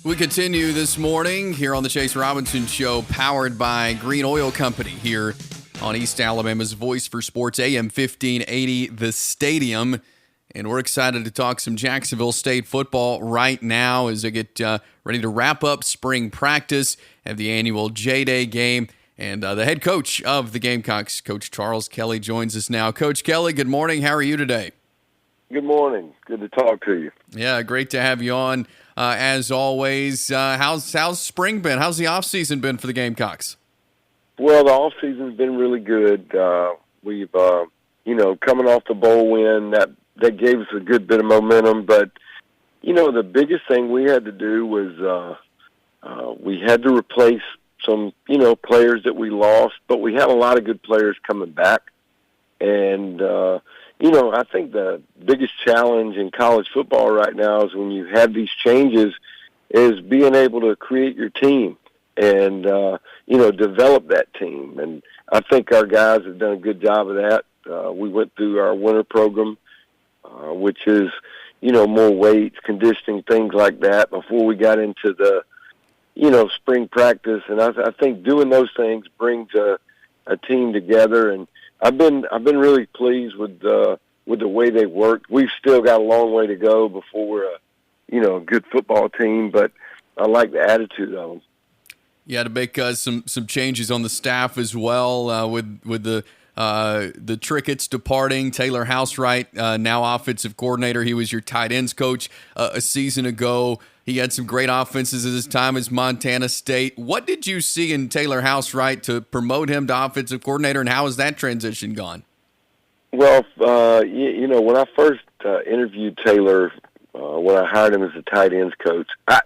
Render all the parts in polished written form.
We continue this morning here on the Chase Robinson Show, powered by Green Oil Company here on East Alabama's Voice for Sports, AM 1580, The Stadium. And we're excited to talk some Jacksonville State football right now as they get ready to wrap up spring practice, have the annual J-Day game. And the head coach of the Gamecocks, Coach Charles Kelly, joins us now. Coach Kelly, good morning. How are you today? Good morning. Good to talk to you. Yeah, great to have you on. As always, how's spring been? How's the offseason been for the Gamecocks? Well, the offseason's been really good. We've, coming off the bowl win, that gave us a good bit of momentum. But, the biggest thing we had to do was we had to replace some, players that we lost. But we had a lot of good players coming back. And, I think the biggest challenge in college football right now is when you have these changes is being able to create your team and, develop that team. And I think our guys have done a good job of that. We went through our winter program, which is, more weights, conditioning, things like that before we got into the, spring practice. And I think doing those things brings a team together. And I've been really pleased with the way they worked. We've still got a long way to go before we're a good football team, but I like the attitude of them. You had to make some changes on the staff as well with the Trickett's departing. Taylor Housewright, now offensive coordinator. He was your tight ends coach a season ago. He had some great offenses at his time as Montana State. What did you see in Taylor Housewright to promote him to offensive coordinator, and how has that transition gone? Well, when I first interviewed Taylor, when I hired him as a tight ends coach, I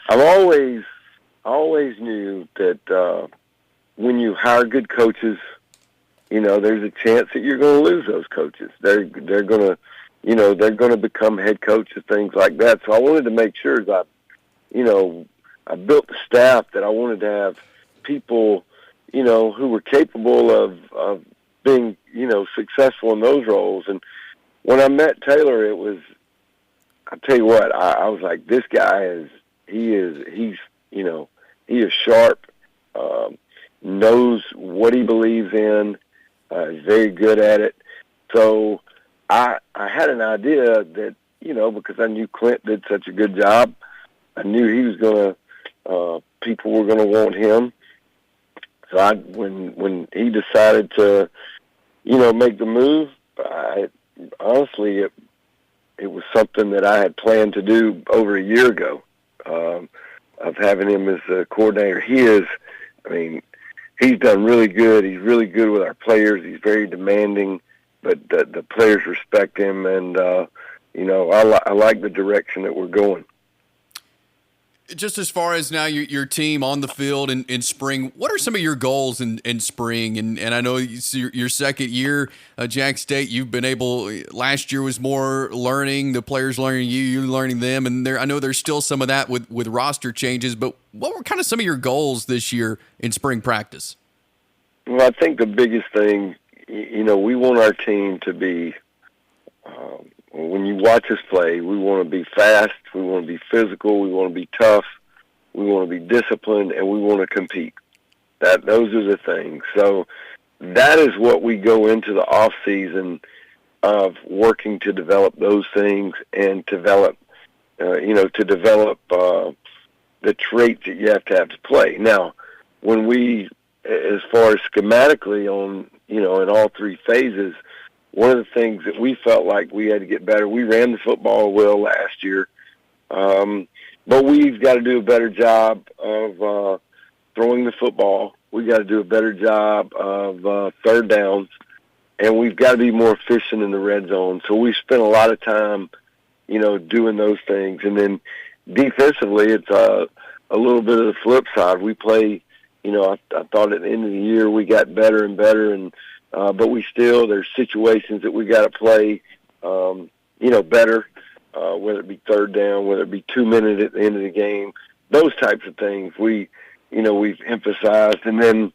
always knew that when you hire good coaches, there's a chance that you're going to lose those coaches. They're going to become head coaches, things like that. So I wanted to make sure that I built the staff that I wanted to have people, who were capable of being, successful in those roles. And when I met Taylor, I tell you what, I was like, this guy he's sharp, knows what he believes in, is very good at it. So I had an idea that, because I knew Clint did such a good job, I knew he was going to, people were going to want him. So when he decided to, make the move, honestly, it was something that I had planned to do over a year ago, of having him as the coordinator. He's done really good. He's really good with our players. He's very demanding, but the players respect him, and, I like the direction that we're going. Just as far as now your team on the field in spring, what are some of your goals in spring? And I know your second year, Jack State, you've been able, last year was more learning, the players learning you learning them. And I know there's still some of that with roster changes, but what were kind of some of your goals this year in spring practice? Well, I think the biggest thing, we want our team to be, when you watch us play, we want to be fast, we want to be physical, we want to be tough, we want to be disciplined, and we want to compete. Those are the things. So that is what we go into the off season of working to develop those things and develop the traits that you have to play. Now, when we, as far as schematically on, in all three phases, one of the things that we felt like we had to get better, we ran the football well last year, but we've got to do a better job of throwing the football. We've got to do a better job of third downs, and we've got to be more efficient in the red zone. So we spent a lot of time, doing those things. And then defensively, it's a little bit of the flip side. We play, I thought at the end of the year we got better and better, and but there's situations that we got to play, better, whether it be third down, whether it be 2 minutes at the end of the game, those types of things we've emphasized. And then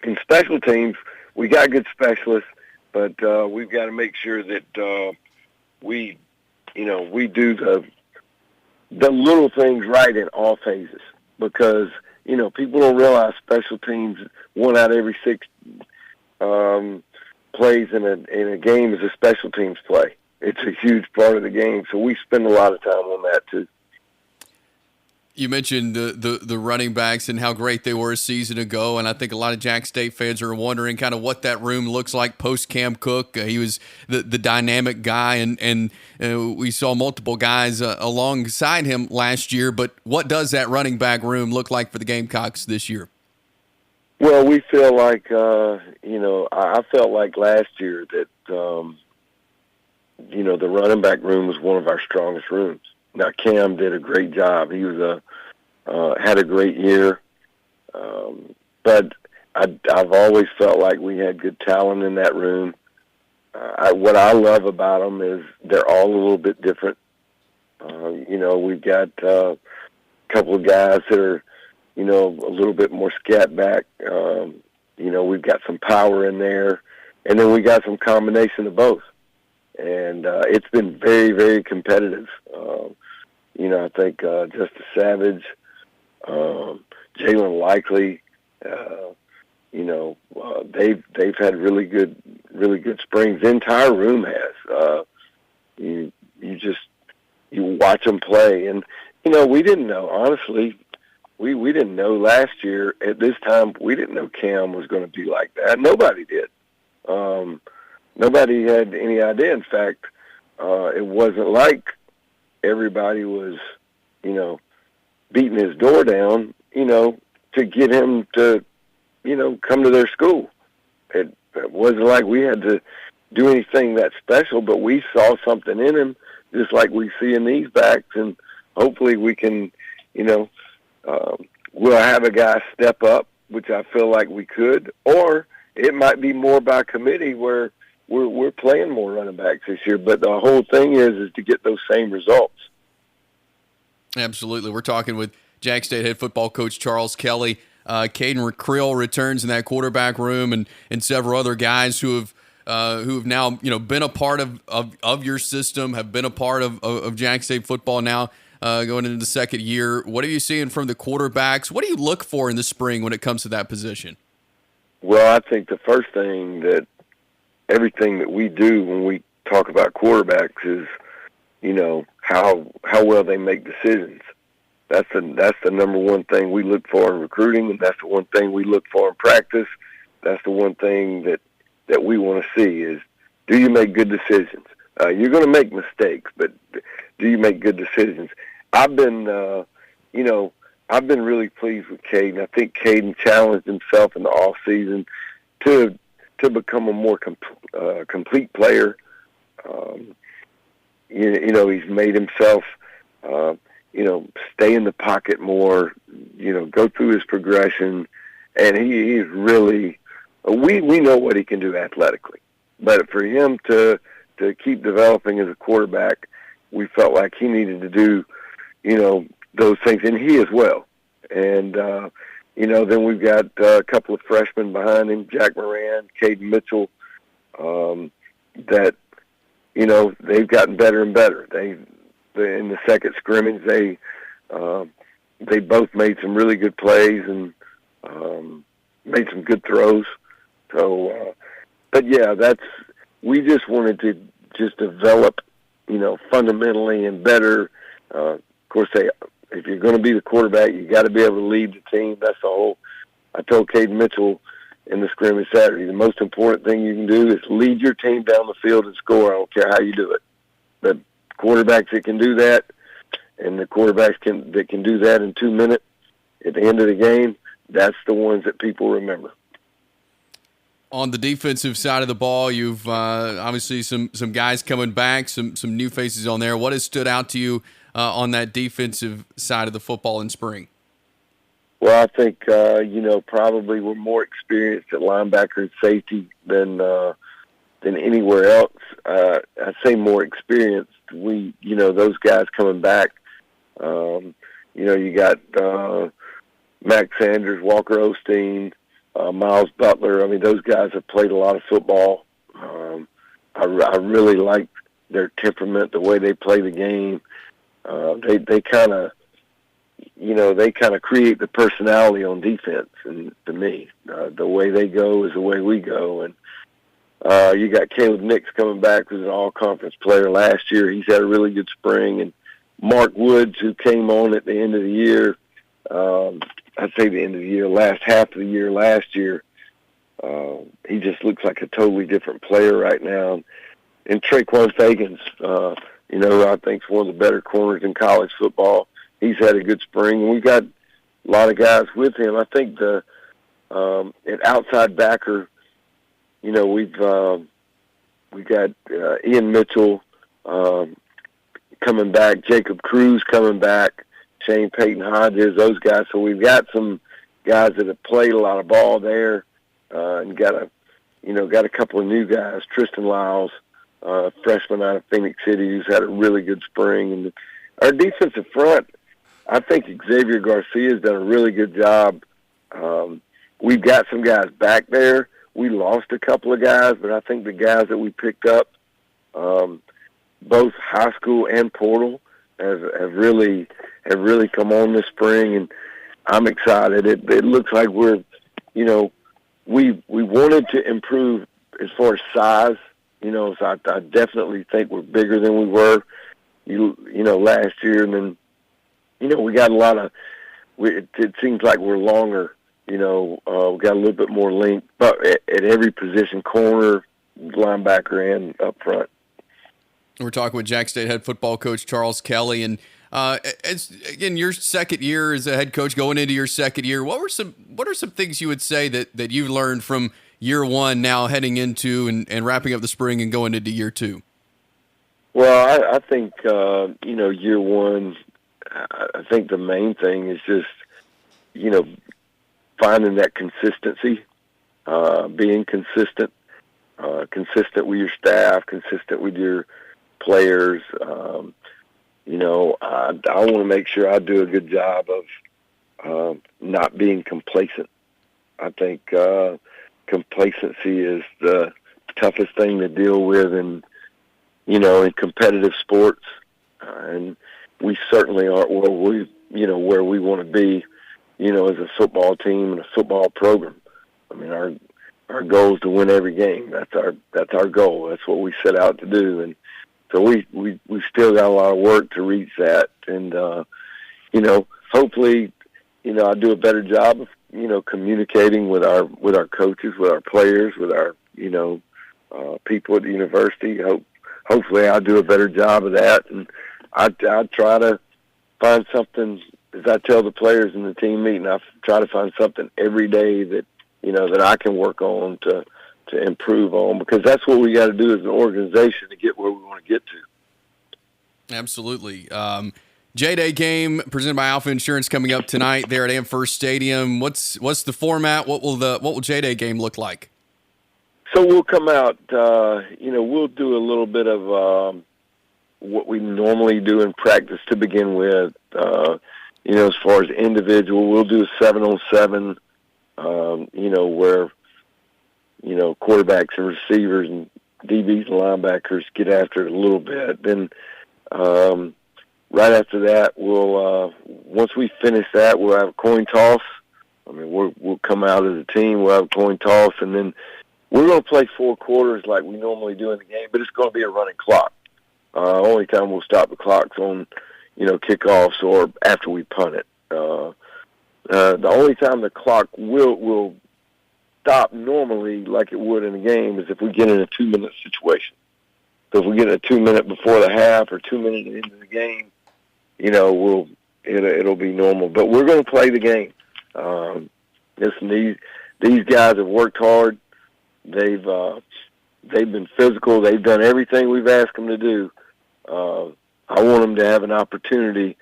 in special teams, we got good specialists, but we've got to make sure that we do the little things right in all phases, because people don't realize special teams, 1 out of every 6 plays in a game is a special teams play. It's a huge part of the game, so we spend a lot of time on that too. You mentioned the running backs and how great they were a season ago, and I think a lot of Jack State fans are wondering kind of what that room looks like post Cam Cook. He was the dynamic guy, and we saw multiple guys alongside him last year. But what does that running back room look like for the Gamecocks this year? Well, we feel like I felt like last year that the running back room was one of our strongest rooms. Now, Cam did a great job. He was had a great year, but I've always felt like we had good talent in that room. What I love about them is they're all a little bit different. We've got a couple of guys that are, a little bit more scat back. We've got some power in there, and then we got some combination of both. And it's been very, very competitive. I think Justice Savage, Jalen Likely, they've had really good springs. The entire room has. You watch them play, and we didn't know, honestly. We didn't know last year at this time. We didn't know Cam was going to be like that. Nobody did. Nobody had any idea. In fact, it wasn't like everybody was, beating his door down, to get him to, come to their school. It wasn't like we had to do anything that special, but we saw something in him, just like we see in these backs, and hopefully we can, we'll have a guy step up, which I feel like we could, or it might be more by committee where we're playing more running backs this year. But the whole thing is to get those same results. Absolutely. We're talking with Jack State head football coach Charles Kelly. Caden Creel returns in that quarterback room, and several other guys who have now been a part of your system, have been a part of Jack State football now. Going into the second year, what are you seeing from the quarterbacks? What do you look for in the spring when it comes to that position? Well, I think the first thing that everything that we do when we talk about quarterbacks is, how well they make decisions. That's the number one thing we look for in recruiting, and that's the one thing we look for in practice. That's the one thing that we want to see is, do you make good decisions? You're going to make mistakes, but do you make good decisions? I've been really pleased with Caden. I think Caden challenged himself in the off season to become a more complete player. He's made himself, stay in the pocket more. Go through his progression, and he's really. We know what he can do athletically, but for him to keep developing as a quarterback, we felt like he needed to do, those things, and he as well. And, then we've got a couple of freshmen behind him, Jack Moran, Caden Mitchell, that, they've gotten better and better. They in the second scrimmage, they both made some really good plays and made some good throws. So, but yeah, we just wanted to just develop, fundamentally and better. Of course, if you're going to be the quarterback, you got to be able to lead the team. That's the whole. I told Caden Mitchell in the scrimmage Saturday, the most important thing you can do is lead your team down the field and score. I don't care how you do it. But quarterbacks that can do that, and the quarterbacks that can do that in 2 minutes at the end of the game, that's the ones that people remember. On the defensive side of the ball, you've obviously some guys coming back, some new faces on there. What has stood out to you on that defensive side of the football in spring? Well, I think probably we're more experienced at linebacker and safety than anywhere else. I say more experienced. Those guys coming back. You got Max Sanders, Walker Osteen, Miles Butler. I mean, those guys have played a lot of football. I really like their temperament, the way they play the game. They kind of, they kind of create the personality on defense. And to me, the way they go is the way we go. And you got Caleb Nix coming back, who's an all-conference player last year. He's had a really good spring. And Mark Woods, who came on at the end of the year, I'd say the end of the year, last half of the year last year, he just looks like a totally different player right now. And Traquan Fagans, I think is one of the better corners in college football. He's had a good spring, and we've got a lot of guys with him. I think an outside backer, we've got Ian Mitchell coming back, Jacob Cruz coming back, Shane Payton Hodges, those guys. So we've got some guys that have played a lot of ball there, and got a couple of new guys, Tristan Lyles, freshman out of Phoenix City, who's had a really good spring. And our defensive front, I think Xavier Garcia has done a really good job. We've got some guys back there. We lost a couple of guys, but I think the guys that we picked up, both high school and portal, have really come on this spring, and I'm excited. It looks like we're, we wanted to improve as far as size. So I definitely think we're bigger than we were, last year. And then, we got a lot of, it seems like we're longer, we got a little bit more length, but at every position, corner, linebacker, and up front. We're talking with Jack State head football coach Charles Kelly. And again, your second year as a head coach, going into your second year, what are some things you would say that you learned from year one now heading into and wrapping up the spring and going into year two? Well, I think, year one, I think the main thing is just, finding that consistency, being consistent with your staff, consistent with your players. I want to make sure I do a good job of not being complacent. I think complacency is the toughest thing to deal with in competitive sports, and we certainly aren't where we want to be, as a football team and a football program. I mean, our goal is to win every game. That's our goal. That's what we set out to do, and so we still got a lot of work to reach that. And hopefully, I do a better job of communicating with our coaches, with our players, with our people at the university. Hopefully, I'll do a better job of that, and I try to find something. As I tell the players in the team meeting, I try to find something every day that that I can work on to improve on, because that's what we got to do as an organization to get where we want to get to. Absolutely. J-Day game presented by Alpha Insurance coming up tonight there at Amherst Stadium. What's the format? What will J-Day game look like? So we'll come out. We'll do a little bit of what we normally do in practice to begin with. As far as individual, we'll do a 7-on-7. Where quarterbacks and receivers and DBs and linebackers get after it a little bit. Then right after that, we'll once we finish that, we'll have a coin toss. I mean, we'll come out as a team. We'll have a coin toss, and then we're going to play 4 quarters like we normally do in the game, but it's going to be a running clock. Only time we'll stop the clock's on, kickoffs or after we punt it. The only time the clock will stop normally like it would in a game is if we get in a 2-minute situation. So if we get in a 2-minute before the half or 2 minutes into the game, it'll be normal. But we're going to play the game. Listen, these guys have worked hard. They've been physical. They've done everything we've asked them to do. I want them to have an opportunity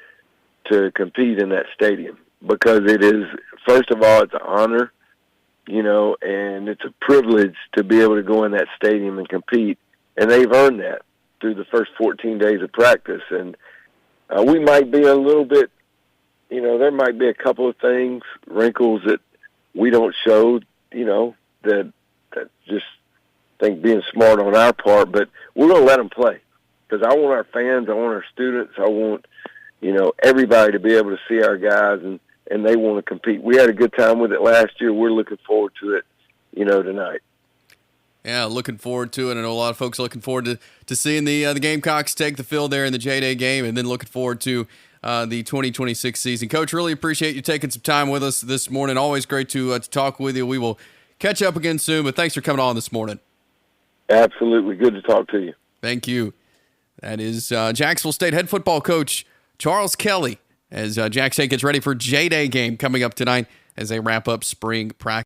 to compete in that stadium, because it is, first of all, it's an honor, and it's a privilege to be able to go in that stadium and compete. And they've earned that through the first 14 days of practice. And we might be a little bit, there might be a couple of things, wrinkles that we don't show, that just think being smart on our part, but we're going to let them play, because I want our fans, I want our students, I want everybody to be able to see our guys and they want to compete. We had a good time with it last year. We're looking forward to it, tonight. Yeah, looking forward to it. I know a lot of folks looking forward to seeing the Gamecocks take the field there in the J-Day game, and then looking forward to the 2026 season. Coach, really appreciate you taking some time with us this morning. Always great to talk with you. We will catch up again soon, but thanks for coming on this morning. Absolutely. Good to talk to you. Thank you. That is Jacksonville State head football coach Charles Kelly as Jack State gets ready for J-Day game coming up tonight as they wrap up spring practice.